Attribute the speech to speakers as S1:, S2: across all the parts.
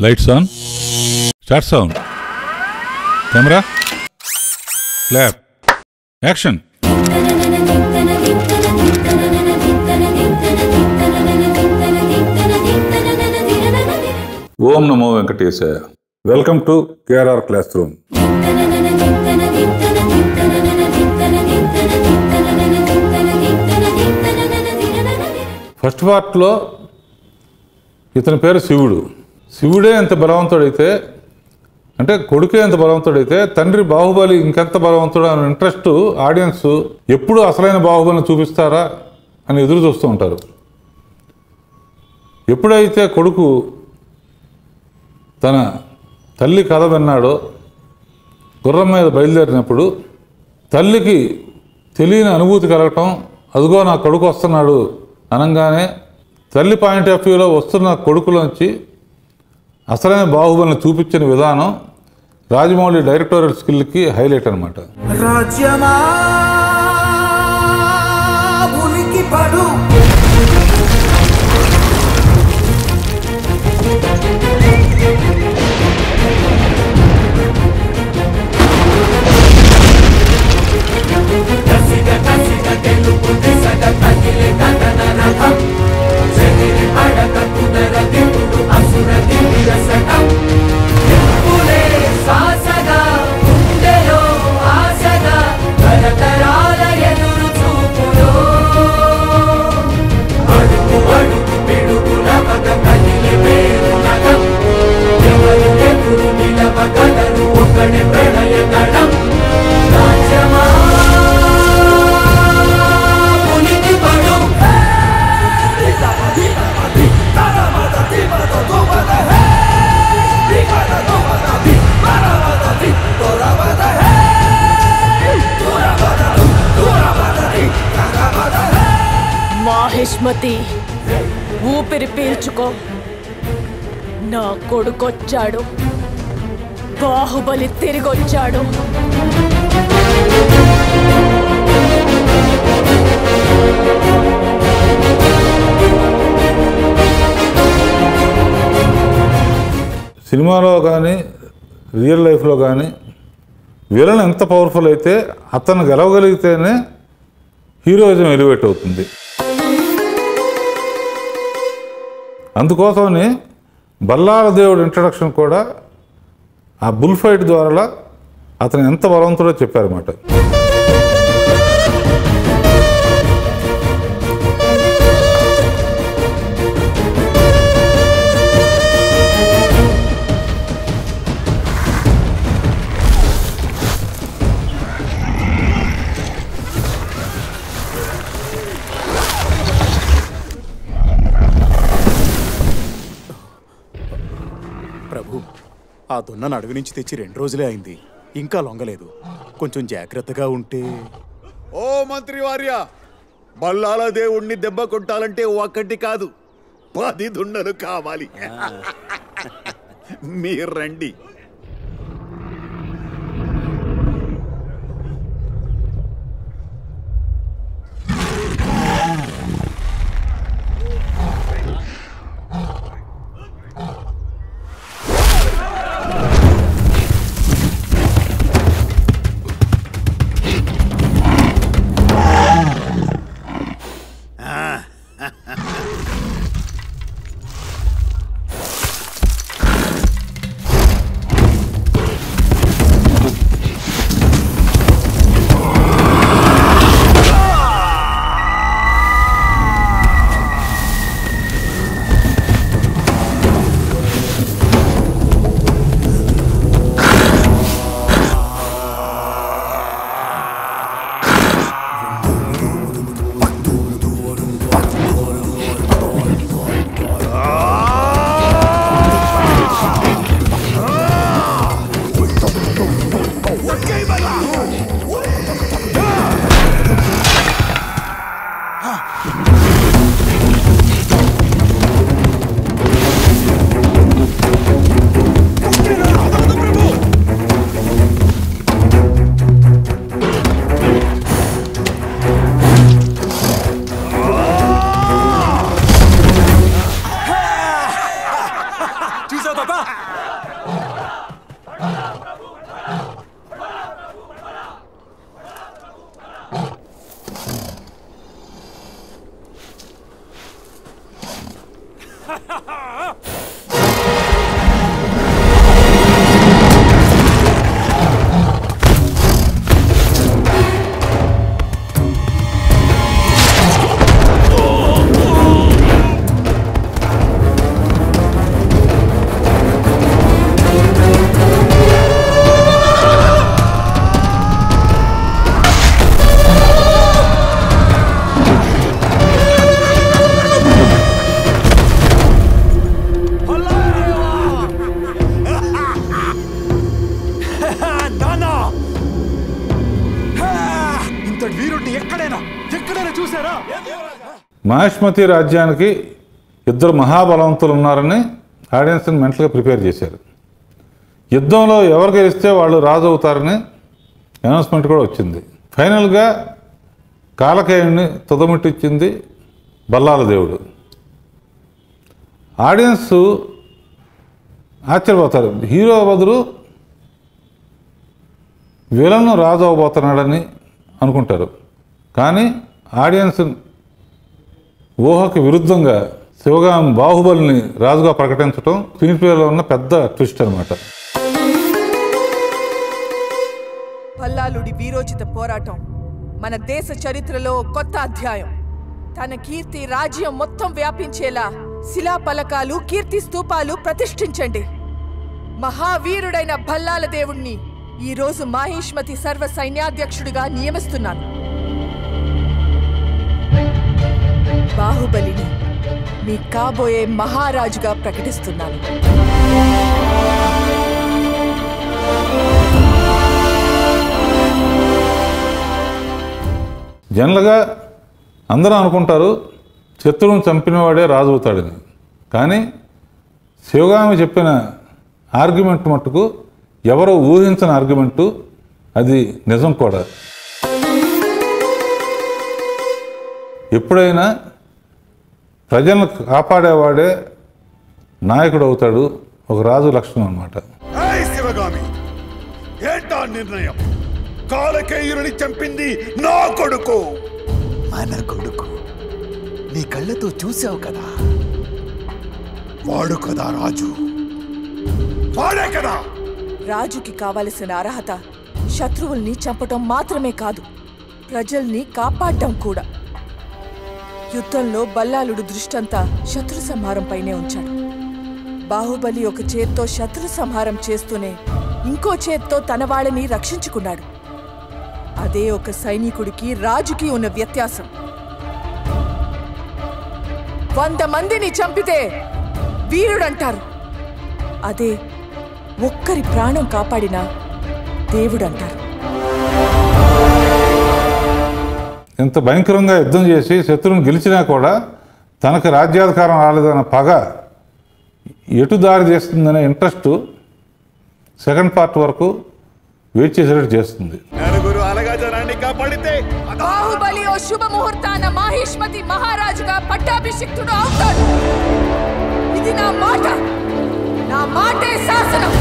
S1: Lights on. Start sound. Camera. Clap. Action. Om Namo Venkatesaya. Welcome to KRR Classroom. First పార్ట్లో ఇతని పేరు శివుడు. శివుడే ఎంత బలవంతుడైతే, అంటే కొడుకే ఎంత బలవంతుడైతే తండ్రి బాహుబలి ఇంకెంత బలవంతుడు అనే ఇంట్రెస్ట్ ఆడియన్స్ ఎప్పుడు అసలైన బాహుబలిని చూపిస్తారా అని ఎదురు చూస్తూ ఉంటారు. ఎప్పుడైతే కొడుకు తన తల్లి కథ విన్నాడో, గుర్రం మీద బయలుదేరినప్పుడు తల్లికి తెలియని అనుభూతి కలగటం, అదిగో నా కొడుకు వస్తున్నాడు అనగానే తల్లి పాయింట్ ఆఫ్ వ్యూలో వస్తున్న కొడుకులోంచి అసలైన బాహుబలిని చూపించిన విధానం రాజమౌళి డైరెక్టోరియల్ స్కిల్కి హైలైట్ అనమాట.
S2: మాహిష్మతి, ఊపిరి పీల్చుకో. నా కొడుకొచ్చాడు, బాహుబలి తిరిగొచ్చాడు.
S1: సినిమాలో కానీ రియల్ లైఫ్లో కానీ విలన్ ఎంత పవర్ఫుల్ అయితే అతను గెలవగలిగితేనే హీరోయిజం ఎలివేట్ అవుతుంది. అందుకోసమని బల్లాల దేవుడు ఇంట్రడక్షన్ కూడా ఆ బుల్ ఫైట్ ద్వారా అతను ఎంత బలవంతుడో చెప్పారన్నమాట.
S3: ప్రభు, ఆ దున్నను అడవి నుంచి తెచ్చి 2 రోజులే అయింది, ఇంకా లొంగలేదు. కొంచెం జాగ్రత్తగా ఉంటే.
S4: ఓ మంత్రి వార్య, బల్లాల దేవుణ్ణి దెబ్బ కొట్టాలంటే ఒక్కటి కాదు 10 దున్నలు కావాలి. మీరు రండి.
S3: చూసావు తాత, నాన్న ఇంతటి వీరుడిని ఎక్కడైనా చూసారా?
S1: మహిష్మతి రాజ్యానికి ఇద్దరు మహాబలవంతులు ఉన్నారని ఆడియన్స్ని మెంటల్గా ప్రిపేర్ చేశారు. యుద్ధంలో ఎవరు గెలిస్తే వాళ్ళు రాజు అవుతారని అనౌన్స్మెంట్ కూడా వచ్చింది. ఫైనల్గా కాలకేయుడిని తుదముట్టించింది బల్లాల దేవుడు. ఆడియన్స్ ఆశ్చర్యపోతారు, హీరో బదులు విలన్ రాజు అవబోతున్నాడని అనుకుంటారు. కానీ ఆడియన్స్ ఊహకు విరుద్ధంగా శివగామి బాహుబలిని రాజుగా ప్రకటించడం స్క్రీన్ ప్లేలో ఉన్న పెద్ద ట్విస్ట్ అనమాట.
S5: బల్లాలుడి వీరోచిత పోరాటం మన దేశ చరిత్రలో కొత్త అధ్యాయం. తన కీర్తి రాజ్యం మొత్తం వ్యాపించేలా శిలాపలకాలు, కీర్తి స్తూపాలు ప్రతిష్ఠించండి. మహావీరుడైన బల్లాల దేవుణ్ణి ఈరోజు మాహిష్మతి సర్వ సైన్యాధ్యక్షుడిగా నియమిస్తున్నాను. బాహుబలిని మీ కాబోయే మహారాజుగా ప్రకటిస్తున్నాను.
S1: జనరల్గా అందరూ అనుకుంటారు శత్రువుని చంపినవాడే రాజు అవుతాడని. కానీ శివగామి చెప్పిన ఆర్గ్యుమెంట్ మట్టుకు ఎవరో ఊహించిన ఆర్గ్యుమెంటు, అది నిజం కూడా. ఎప్పుడైనా ప్రజలను కాపాడేవాడే నాయకుడు అవుతాడు, ఒక రాజు లక్షణం అన్నమాట.
S4: శివగామి, ఏంటా నిర్ణయం? కాలకేయుని చంపింది నా కొడుకు.
S6: మన కొడుకు నీ కళ్ళతో చూసావు కదా.
S4: వాడు కదా రాజు, వాడే కదా.
S5: రాజుకి కావలసిన అర్హత శత్రువుల్ని చంపటం మాత్రమే కాదు, ప్రజల్ని కాపాడటం కూడా. యుద్ధంలో బల్లాలుడు దృష్టంతా శత్రు సంహారంపైనే ఉంచాడు. బాహుబలి ఒక చేత్తో శత్రు సంహారం చేస్తూనే ఇంకో చేత్తో తన వాళ్ళని రక్షించుకున్నాడు. అదే ఒక సైనికుడికి రాజుకి ఉన్న వ్యత్యాసం. 100 మందిని చంపితే వీరుడంటారు, అదే ఒక్కరి ప్రాణం కాపాడినా దేవుడంటారు.
S1: ఇంత భయంకరంగా యుద్ధం చేసి శత్రువుని గెలిచినా కూడా తనకు రాజ్యాధికారం రాలేదన్న పగ ఎటు దారి చేస్తుందనే ఇంట్రెస్ట్ సెకండ్ పార్ట్ వరకు వెయిట్ చేసేటట్టు చేస్తుంది.
S4: నలుగురు అలగాజనాన్ని కాపాడితే
S5: బాహుబలి ఓ శుభ ముహూర్తాన మాహిష్మతి మహారాజుగా పట్టాభిషిక్తుడు అవుతాడు. ఇది నా మాట, నా మాటే శాసనం.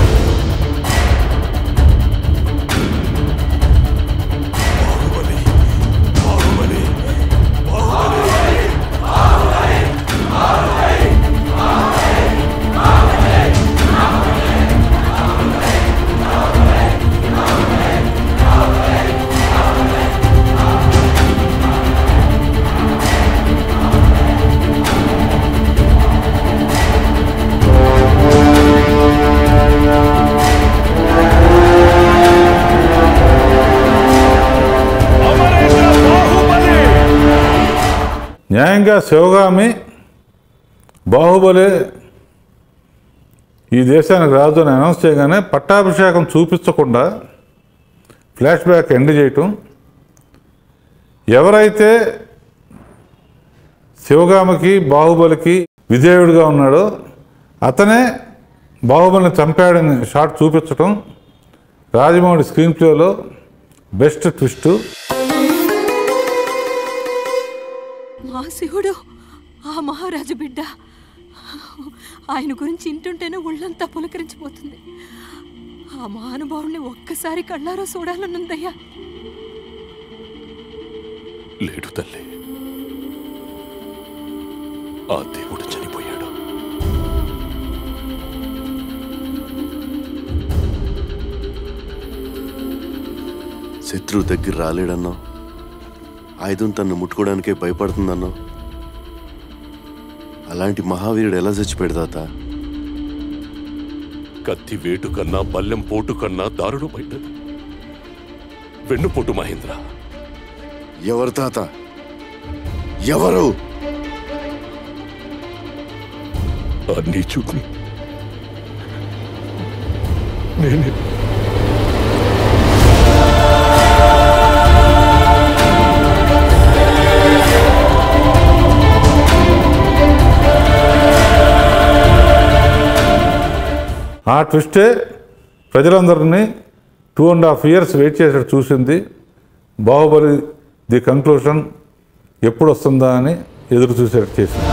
S1: న్యాయంగా శివగామి బాహుబలి ఈ దేశానికి రాజు అని అనౌన్స్ చేయగానే పట్టాభిషేకం చూపించకుండా ఫ్లాష్ బ్యాక్ ఎండ్ చేయటం, ఎవరైతే శివగామికి బాహుబలికి విధేయుడిగా ఉన్నాడో అతనే బాహుబలిని చంపాడని షాట్ చూపించటం రాజమౌళి స్క్రీన్ ప్లేలో బెస్ట్ ట్విస్టు.
S7: మా శివుడు ఆ మహారాజు బిడ్డ, ఆయన గురించి ఇంటుంటేనే ఒళ్ళంతా పులకరించిపోతుంది. ఆ మహానుభావుడిని ఒక్కసారి కళ్ళారో చూడాలనుందయ్యా.
S8: లేడు తల్లి, ఆ దేవుడు చనిపోయాడు.
S9: శత్రువు దగ్గర రాలేడన్నావు, ఆయుధం తన్ను ముట్టుకోవడానికే భయపడుతుందన్నావు. అలాంటి మహావీరుడు ఎలా చచ్చిపోయాడు?
S8: కత్తి వేటు కన్నా బల్లెం పోటు కన్నా దారుణమైనది వెన్నుపోటు మహేంద్ర.
S9: ఎవరు తాత? ఎవరు?
S8: ఆ నీచుడిని నేనే.
S1: ఆ ట్విస్టే ప్రజలందరినీ 2.5 years వెయిట్ చేసేట్టు చూసింది. బాహుబలి ది కంక్లూషన్ ఎప్పుడు వస్తుందా అని ఎదురు చూసేట్టు చేసింది.